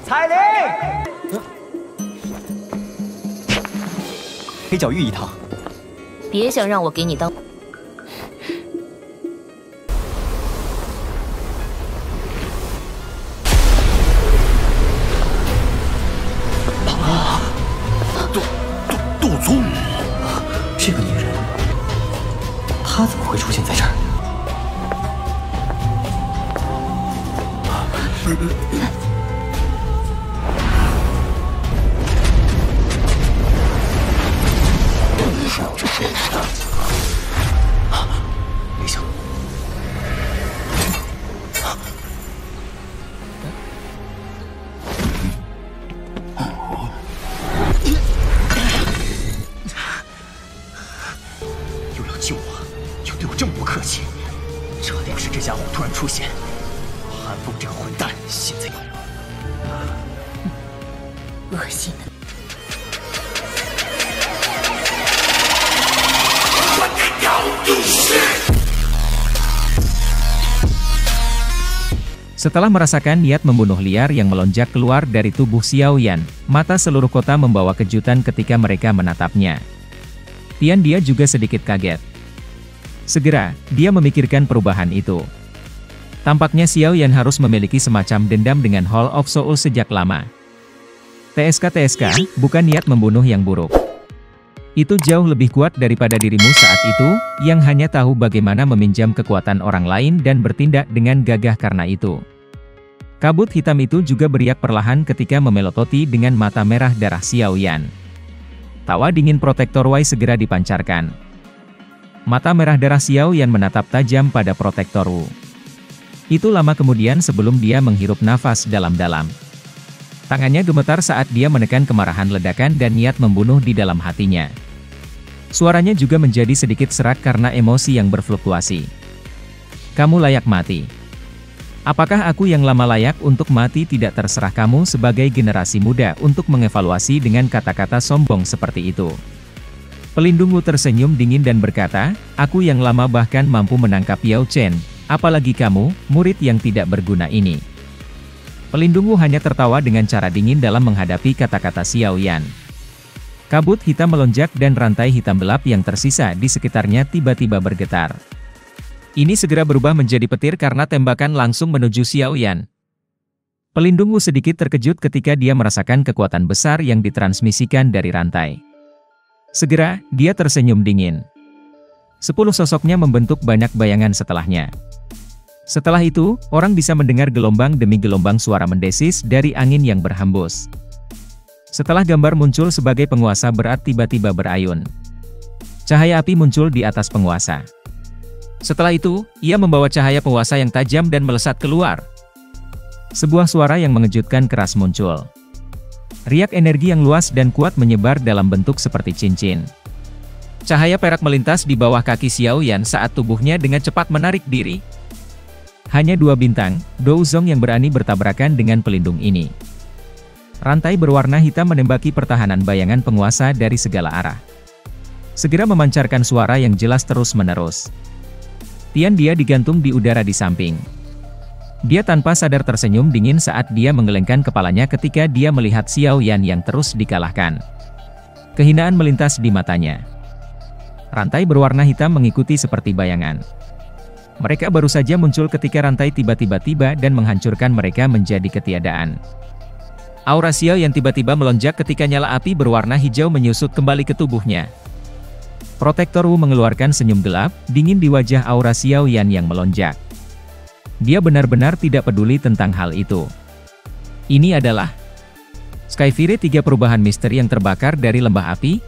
彩铃，黑角玉一趟。别想让我给你当。杜宗，这个女人，她怎么会出现在这儿？没想又要救我，又对我这么不客气，这要是这家伙突然出现，韩风这个混蛋现在恶心的。 Setelah merasakan niat membunuh liar yang melonjak keluar dari tubuh Xiao Yan, mata seluruh kota membawa kejutan ketika mereka menatapnya. Tian dia juga sedikit kaget. Segera, dia memikirkan perubahan itu. Tampaknya Xiao Yan harus memiliki semacam dendam dengan Hall of Soul sejak lama. TSK, bukan niat membunuh yang buruk. Itu jauh lebih kuat daripada dirimu saat itu, yang hanya tahu bagaimana meminjam kekuatan orang lain dan bertindak dengan gagah karena itu. Kabut hitam itu juga beriak perlahan ketika memelototi dengan mata merah darah Xiao Yan. Tawa dingin Protektor Y segera dipancarkan. Mata merah darah Xiao Yan menatap tajam pada Protektor Wu. Itu lama kemudian sebelum dia menghirup nafas dalam-dalam. Tangannya gemetar saat dia menekan kemarahan ledakan dan niat membunuh di dalam hatinya. Suaranya juga menjadi sedikit serak karena emosi yang berfluktuasi. Kamu layak mati. Apakah aku yang lama layak untuk mati? Tidak terserah kamu sebagai generasi muda untuk mengevaluasi dengan kata-kata sombong seperti itu. Pelindungmu tersenyum dingin dan berkata, aku yang lama bahkan mampu menangkap Yao Chen, apalagi kamu, murid yang tidak berguna ini. Pelindungmu hanya tertawa dengan cara dingin dalam menghadapi kata-kata Xiao Yan. Kabut hitam melonjak dan rantai hitam gelap yang tersisa di sekitarnya tiba-tiba bergetar. Ini segera berubah menjadi petir karena tembakan langsung menuju Xiao Yan. Pelindungmu sedikit terkejut ketika dia merasakan kekuatan besar yang ditransmisikan dari rantai. Segera, dia tersenyum dingin. 10 sosoknya membentuk banyak bayangan setelahnya. Setelah itu, orang bisa mendengar gelombang demi gelombang suara mendesis dari angin yang berhembus. Setelah gambar muncul sebagai penguasa berat tiba-tiba berayun. Cahaya api muncul di atas penguasa. Setelah itu, ia membawa cahaya penguasa yang tajam dan melesat keluar. Sebuah suara yang mengejutkan keras muncul. Riak energi yang luas dan kuat menyebar dalam bentuk seperti cincin. Cahaya perak melintas di bawah kaki Xiao Yan saat tubuhnya dengan cepat menarik diri. Hanya 2 bintang, Douzong yang berani bertabrakan dengan pelindung ini. Rantai berwarna hitam menembaki pertahanan bayangan penguasa dari segala arah. Segera memancarkan suara yang jelas terus-menerus. Tian dia digantung di udara di samping. Dia tanpa sadar tersenyum dingin saat dia menggelengkan kepalanya ketika dia melihat Xiao Yan yang terus dikalahkan. Kehinaan melintas di matanya. Rantai berwarna hitam mengikuti seperti bayangan. Mereka baru saja muncul ketika rantai tiba-tiba tiba dan menghancurkan mereka menjadi ketiadaan. Aura Xiao Yan tiba-tiba melonjak ketika nyala api berwarna hijau menyusut kembali ke tubuhnya. Protektor Wu mengeluarkan senyum gelap, dingin di wajah aura Xiao Yan yang melonjak. Dia benar-benar tidak peduli tentang hal itu. Ini adalah Skyfire 3 perubahan misteri yang terbakar dari lembah api.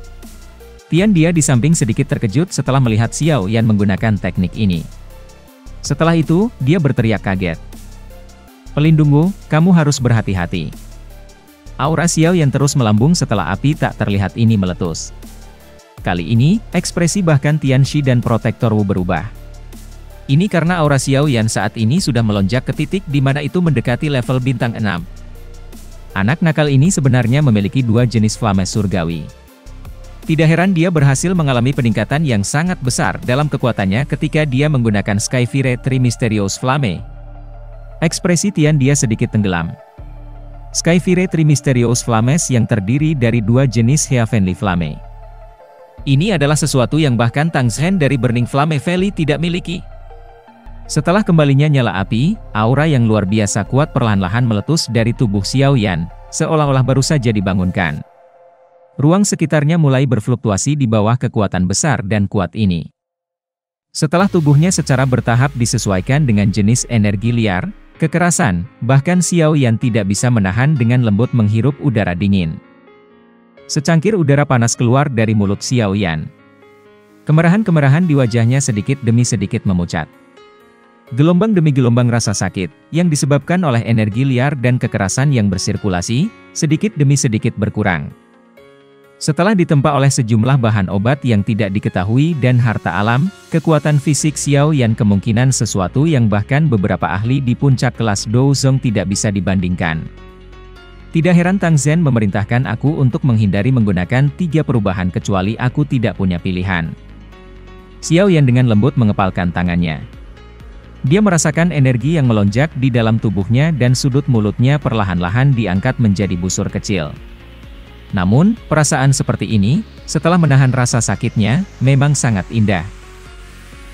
Tian dia di samping sedikit terkejut setelah melihat Xiao Yan menggunakan teknik ini. Setelah itu, dia berteriak kaget. Pelindungmu, kamu harus berhati-hati. Aura Xiao Yan terus melambung setelah api tak terlihat ini meletus. Kali ini, ekspresi bahkan Tianxi dan Protektor Wu berubah. Ini karena aura Xiao Yan saat ini sudah melonjak ke titik di mana itu mendekati level bintang 6. Anak nakal ini sebenarnya memiliki 2 jenis flame surgawi. Tidak heran dia berhasil mengalami peningkatan yang sangat besar dalam kekuatannya ketika dia menggunakan Skyfire 3 Mysterious Flame. Ekspresi Tian dia sedikit tenggelam. Skyfire Trimysterious Flames yang terdiri dari dua jenis Heavenly Flame. Ini adalah sesuatu yang bahkan Tang Zhen dari Burning Flame Valley tidak miliki. Setelah kembalinya nyala api, aura yang luar biasa kuat perlahan-lahan meletus dari tubuh Xiao Yan, seolah-olah baru saja dibangunkan. Ruang sekitarnya mulai berfluktuasi di bawah kekuatan besar dan kuat ini. Setelah tubuhnya secara bertahap disesuaikan dengan jenis energi liar, kekerasan, bahkan Xiao Yan tidak bisa menahan dengan lembut menghirup udara dingin. Secangkir udara panas keluar dari mulut Xiao Yan. Kemerahan-kemerahan di wajahnya sedikit demi sedikit memucat. Gelombang demi gelombang rasa sakit, yang disebabkan oleh energi liar dan kekerasan yang bersirkulasi, sedikit demi sedikit berkurang. Setelah ditempa oleh sejumlah bahan obat yang tidak diketahui dan harta alam, kekuatan fisik Xiao Yan kemungkinan sesuatu yang bahkan beberapa ahli di puncak kelas Douzong tidak bisa dibandingkan. Tidak heran Tang Zhen memerintahkan aku untuk menghindari menggunakan 3 perubahan kecuali aku tidak punya pilihan. Xiao Yan dengan lembut mengepalkan tangannya. Dia merasakan energi yang melonjak di dalam tubuhnya dan sudut mulutnya perlahan-lahan diangkat menjadi busur kecil. Namun, perasaan seperti ini, setelah menahan rasa sakitnya, memang sangat indah.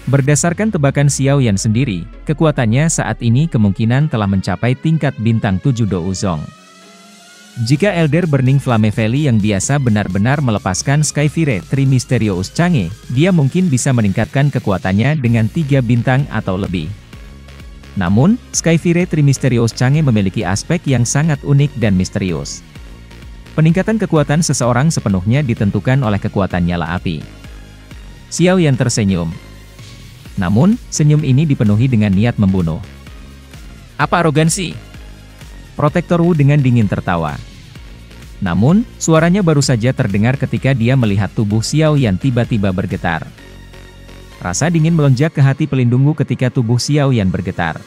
Berdasarkan tebakan Xiao Yan sendiri, kekuatannya saat ini kemungkinan telah mencapai tingkat bintang 7 Douzong. Jika Elder Burning Flame Valley yang biasa benar-benar melepaskan Skyfire Trimysterious Chang'e, dia mungkin bisa meningkatkan kekuatannya dengan 3 bintang atau lebih. Namun, Skyfire Trimysterious Chang'e memiliki aspek yang sangat unik dan misterius. Peningkatan kekuatan seseorang sepenuhnya ditentukan oleh kekuatan nyala api. Xiao Yan tersenyum. Namun, senyum ini dipenuhi dengan niat membunuh. Apa arogansi? Protektor Wu dengan dingin tertawa. Namun, suaranya baru saja terdengar ketika dia melihat tubuh Xiao Yan tiba-tiba bergetar. Rasa dingin melonjak ke hati pelindung Wu ketika tubuh Xiao Yan bergetar.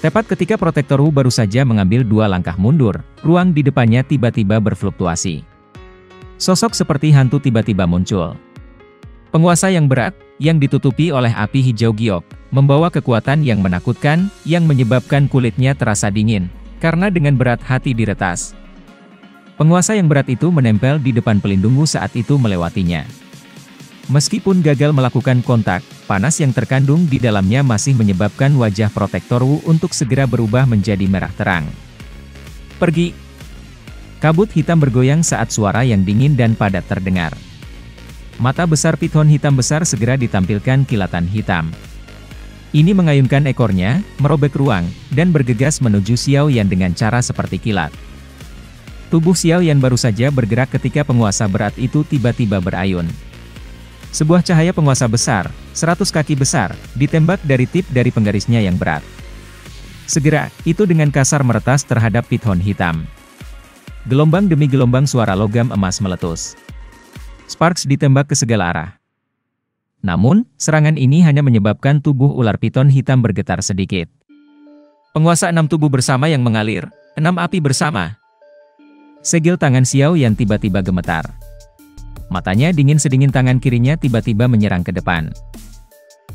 Tepat ketika Protektor Wu baru saja mengambil 2 langkah mundur, ruang di depannya tiba-tiba berfluktuasi. Sosok seperti hantu tiba-tiba muncul. Penguasa yang berat, yang ditutupi oleh api hijau giok, membawa kekuatan yang menakutkan, yang menyebabkan kulitnya terasa dingin, karena dengan berat hati diretas. Penguasa yang berat itu menempel di depan pelindung Wu saat itu melewatinya. Meskipun gagal melakukan kontak, panas yang terkandung di dalamnya masih menyebabkan wajah Protektor Wu untuk segera berubah menjadi merah terang. Pergi! Kabut hitam bergoyang saat suara yang dingin dan padat terdengar. Mata besar piton hitam besar segera ditampilkan kilatan hitam. Ini mengayunkan ekornya, merobek ruang, dan bergegas menuju Xiao Yan dengan cara seperti kilat. Tubuh Xiao Yan baru saja bergerak ketika penguasa berat itu tiba-tiba berayun. Sebuah cahaya penguasa besar, 100 kaki besar, ditembak dari tip dari penggarisnya yang berat. Segera, itu dengan kasar meretas terhadap piton hitam. Gelombang demi gelombang suara logam emas meletus. Sparks ditembak ke segala arah. Namun, serangan ini hanya menyebabkan tubuh ular piton hitam bergetar sedikit. Penguasa 6 tubuh bersama yang mengalir, 6 api bersama. Segel tangan Xiao Yan tiba-tiba gemetar. Matanya dingin sedingin tangan kirinya tiba-tiba menyerang ke depan.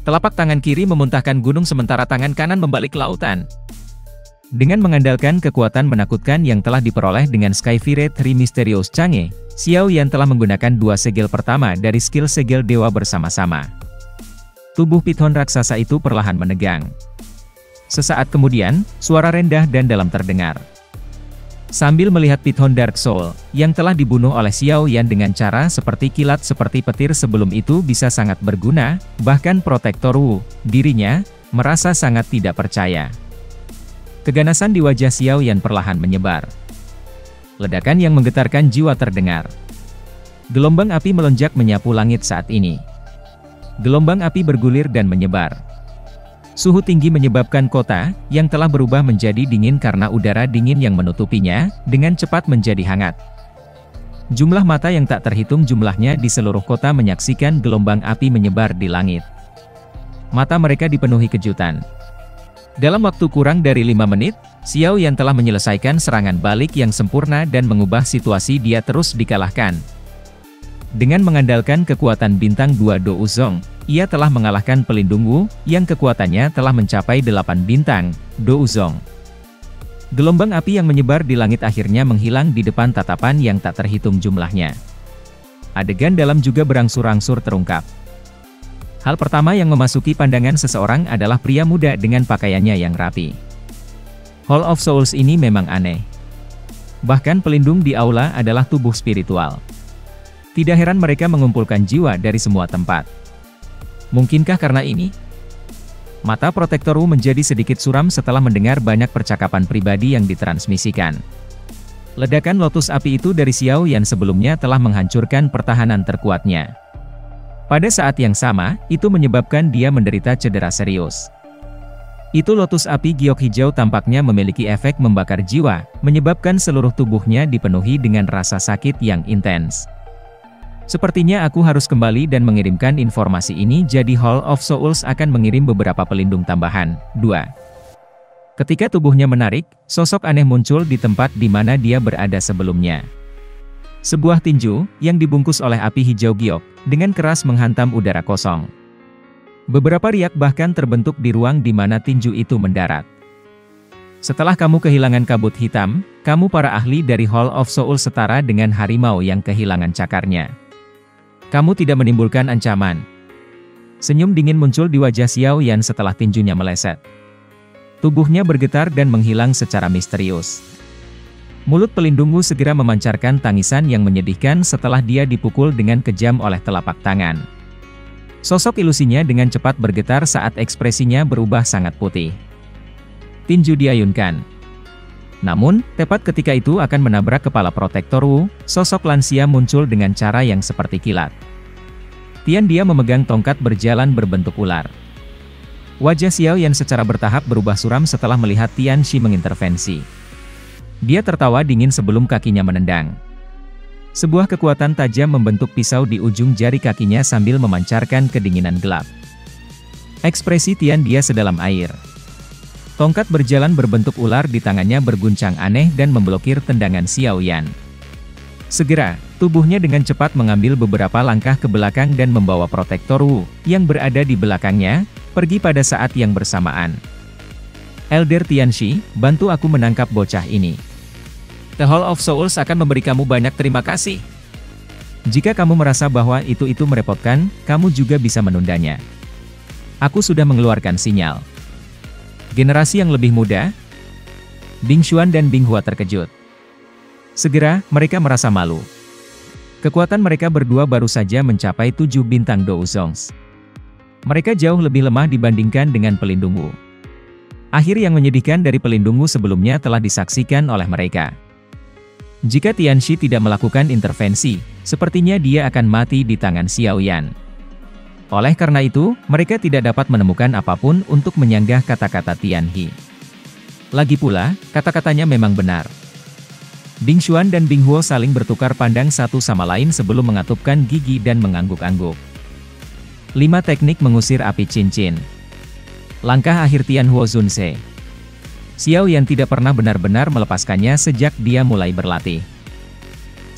Telapak tangan kiri memuntahkan gunung sementara tangan kanan membalik lautan. Dengan mengandalkan kekuatan menakutkan yang telah diperoleh dengan Skyfire Trimysterious Chang'e, Xiao Yan telah menggunakan 2 segel pertama dari skill segel dewa bersama-sama. Tubuh piton raksasa itu perlahan menegang. Sesaat kemudian, suara rendah dan dalam terdengar. Sambil melihat piton Dark Soul, yang telah dibunuh oleh Xiao Yan dengan cara seperti kilat seperti petir sebelum itu bisa sangat berguna, bahkan Protektor Wu, dirinya, merasa sangat tidak percaya. Keganasan di wajah Xiao Yan perlahan menyebar. Ledakan yang menggetarkan jiwa terdengar. Gelombang api melonjak menyapu langit saat ini. Gelombang api bergulir dan menyebar. Suhu tinggi menyebabkan kota, yang telah berubah menjadi dingin karena udara dingin yang menutupinya, dengan cepat menjadi hangat. Jumlah mata yang tak terhitung jumlahnya di seluruh kota menyaksikan gelombang api menyebar di langit. Mata mereka dipenuhi kejutan. Dalam waktu kurang dari 5 menit, Xiao Yan telah menyelesaikan serangan balik yang sempurna dan mengubah situasi dia terus dikalahkan. Dengan mengandalkan kekuatan bintang 2 Douzong, ia telah mengalahkan pelindung Wu, yang kekuatannya telah mencapai 8 bintang, Douzong. Gelombang api yang menyebar di langit akhirnya menghilang di depan tatapan yang tak terhitung jumlahnya. Adegan dalam juga berangsur-angsur terungkap. Hal pertama yang memasuki pandangan seseorang adalah pria muda dengan pakaiannya yang rapi. Hall of Souls ini memang aneh. Bahkan pelindung di aula adalah tubuh spiritual. Tidak heran mereka mengumpulkan jiwa dari semua tempat. Mungkinkah karena ini? Mata Protektor Wu menjadi sedikit suram setelah mendengar banyak percakapan pribadi yang ditransmisikan. Ledakan lotus api itu dari Xiao Yan sebelumnya telah menghancurkan pertahanan terkuatnya. Pada saat yang sama, itu menyebabkan dia menderita cedera serius. Itu lotus api giok hijau tampaknya memiliki efek membakar jiwa, menyebabkan seluruh tubuhnya dipenuhi dengan rasa sakit yang intens. Sepertinya aku harus kembali dan mengirimkan informasi ini, jadi Hall of Souls akan mengirim beberapa pelindung tambahan. 2. Ketika tubuhnya menarik, sosok aneh muncul di tempat di mana dia berada sebelumnya. Sebuah tinju, yang dibungkus oleh api hijau giok, dengan keras menghantam udara kosong. Beberapa riak bahkan terbentuk di ruang di mana tinju itu mendarat. Setelah kamu kehilangan kabut hitam, kamu para ahli dari Hall of Souls setara dengan harimau yang kehilangan cakarnya. Kamu tidak menimbulkan ancaman. Senyum dingin muncul di wajah Xiao Yan setelah tinjunya meleset. Tubuhnya bergetar dan menghilang secara misterius. Mulut pelindungmu segera memancarkan tangisan yang menyedihkan setelah dia dipukul dengan kejam oleh telapak tangan. Sosok ilusinya dengan cepat bergetar saat ekspresinya berubah sangat putih. Tinju diayunkan. Namun, tepat ketika itu akan menabrak kepala Protektor Wu, sosok lansia muncul dengan cara yang seperti kilat. Tian dia memegang tongkat berjalan berbentuk ular. Wajah Xiao Yan secara bertahap berubah suram setelah melihat Tian Shi mengintervensi. Dia tertawa dingin sebelum kakinya menendang. Sebuah kekuatan tajam membentuk pisau di ujung jari kakinya sambil memancarkan kedinginan gelap. Ekspresi Tian dia sedalam air. Tongkat berjalan berbentuk ular di tangannya berguncang aneh dan memblokir tendangan Xiao Yan. Segera, tubuhnya dengan cepat mengambil beberapa langkah ke belakang dan membawa Protektor Wu, yang berada di belakangnya, pergi pada saat yang bersamaan. Elder Tianxi, bantu aku menangkap bocah ini. The Hall of Souls akan memberi kamu banyak terima kasih. Jika kamu merasa bahwa itu merepotkan, kamu juga bisa menundanya. Aku sudah mengeluarkan sinyal. Generasi yang lebih muda, Bing Xuan dan Bing Hua terkejut. Segera, mereka merasa malu. Kekuatan mereka berdua baru saja mencapai 7 bintang Douzongs. Mereka jauh lebih lemah dibandingkan dengan pelindung Wu. Akhir yang menyedihkan dari pelindung Wu sebelumnya telah disaksikan oleh mereka. Jika Tianxi tidak melakukan intervensi, sepertinya dia akan mati di tangan Xiao Yan. Oleh karena itu, mereka tidak dapat menemukan apapun untuk menyanggah kata-kata Tianxi. Lagi pula, kata-katanya memang benar. Bing Xuan dan Bing Hua saling bertukar pandang satu sama lain sebelum mengatupkan gigi dan mengangguk-angguk. 5 teknik mengusir api cincin. Langkah akhir Tian Huo Zunse. Xiao Yan tidak pernah benar-benar melepaskannya sejak dia mulai berlatih.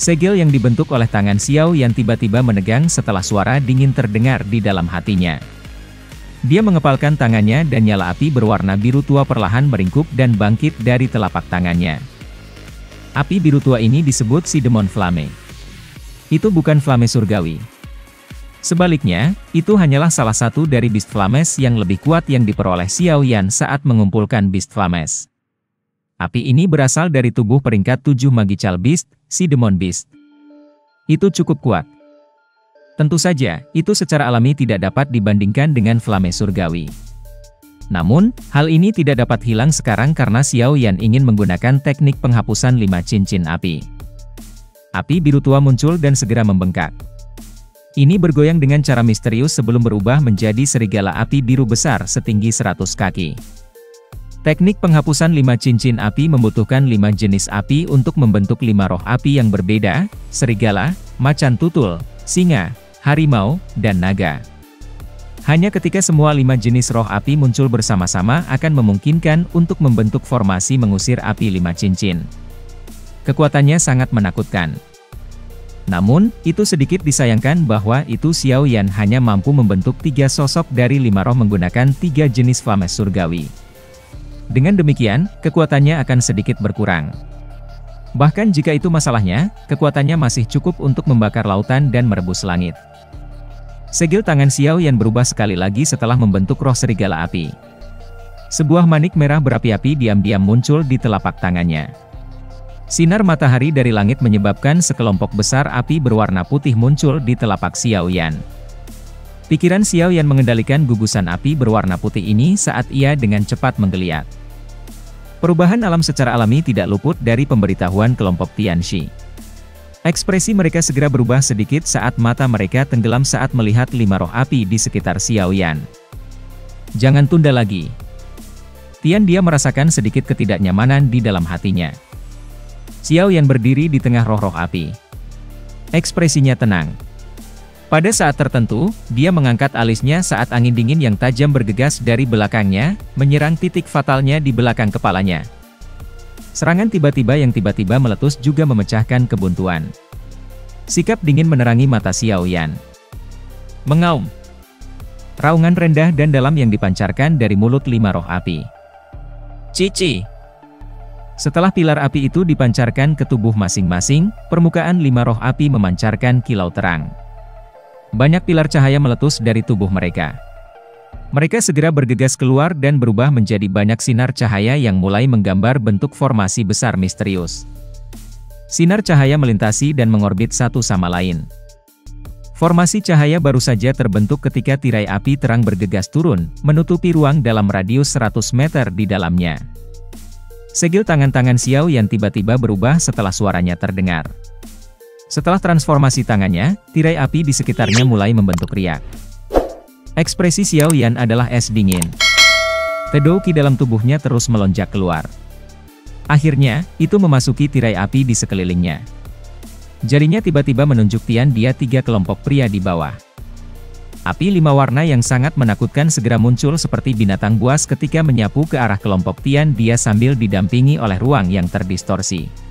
Segel yang dibentuk oleh tangan Xiao Yan tiba-tiba menegang setelah suara dingin terdengar di dalam hatinya. Dia mengepalkan tangannya dan nyala api berwarna biru tua perlahan meringkuk dan bangkit dari telapak tangannya. Api biru tua ini disebut si Demon Flame. Itu bukan flame surgawi. Sebaliknya, itu hanyalah salah satu dari Beast Flames yang lebih kuat yang diperoleh Xiao Yan saat mengumpulkan Beast Flames. Api ini berasal dari tubuh peringkat 7 Magical Beast, si Demon Beast. Itu cukup kuat. Tentu saja, itu secara alami tidak dapat dibandingkan dengan Flame Surgawi. Namun, hal ini tidak dapat hilang sekarang karena Xiao Yan ingin menggunakan teknik penghapusan 5 cincin api. Api biru tua muncul dan segera membengkak. Ini bergoyang dengan cara misterius sebelum berubah menjadi serigala api biru besar setinggi 100 kaki. Teknik penghapusan 5 cincin api membutuhkan 5 jenis api untuk membentuk 5 roh api yang berbeda, serigala, macan tutul, singa, harimau, dan naga. Hanya ketika semua 5 jenis roh api muncul bersama-sama akan memungkinkan untuk membentuk formasi mengusir api 5 cincin. Kekuatannya sangat menakutkan. Namun, itu sedikit disayangkan bahwa itu Xiao Yan hanya mampu membentuk 3 sosok dari 5 roh menggunakan 3 jenis flames surgawi. Dengan demikian, kekuatannya akan sedikit berkurang. Bahkan jika itu masalahnya, kekuatannya masih cukup untuk membakar lautan dan merebus langit. Segel tangan Xiao Yan berubah sekali lagi setelah membentuk roh serigala api. Sebuah manik merah berapi-api diam-diam muncul di telapak tangannya. Sinar matahari dari langit menyebabkan sekelompok besar api berwarna putih muncul di telapak Xiao Yan. Pikiran Xiao Yan mengendalikan gugusan api berwarna putih ini saat ia dengan cepat menggeliat. Perubahan alam secara alami tidak luput dari pemberitahuan kelompok Tianxi. Ekspresi mereka segera berubah sedikit saat mata mereka tenggelam saat melihat 5 roh api di sekitar Xiao Yan. Jangan tunda lagi. Tian dia merasakan sedikit ketidaknyamanan di dalam hatinya. Xiao Yan berdiri di tengah roh-roh api. Ekspresinya tenang. Pada saat tertentu, dia mengangkat alisnya saat angin dingin yang tajam bergegas dari belakangnya, menyerang titik fatalnya di belakang kepalanya. Serangan tiba-tiba yang tiba-tiba meletus juga memecahkan kebuntuan. Sikap dingin menerangi mata Xiao Yan. Mengaum. Raungan rendah dan dalam yang dipancarkan dari mulut 5 roh api. Cici. Setelah pilar api itu dipancarkan ke tubuh masing-masing, permukaan 5 roh api memancarkan kilau terang. Banyak pilar cahaya meletus dari tubuh mereka. Mereka segera bergegas keluar dan berubah menjadi banyak sinar cahaya yang mulai menggambar bentuk formasi besar misterius. Sinar cahaya melintasi dan mengorbit satu sama lain. Formasi cahaya baru saja terbentuk ketika tirai api terang bergegas turun, menutupi ruang dalam radius 100 meter di dalamnya. Segel tangan-tangan Xiao Yan tiba-tiba berubah setelah suaranya terdengar. Setelah transformasi tangannya, tirai api di sekitarnya mulai membentuk riak. Ekspresi Xiao Yan adalah es dingin. Tedou Qi dalam tubuhnya terus melonjak keluar. Akhirnya, itu memasuki tirai api di sekelilingnya. Jarinya tiba-tiba menunjuk Tian dia 3 kelompok pria di bawah. Api 5 warna yang sangat menakutkan segera muncul seperti binatang buas ketika menyapu ke arah kelompok Tian dia sambil didampingi oleh ruang yang terdistorsi.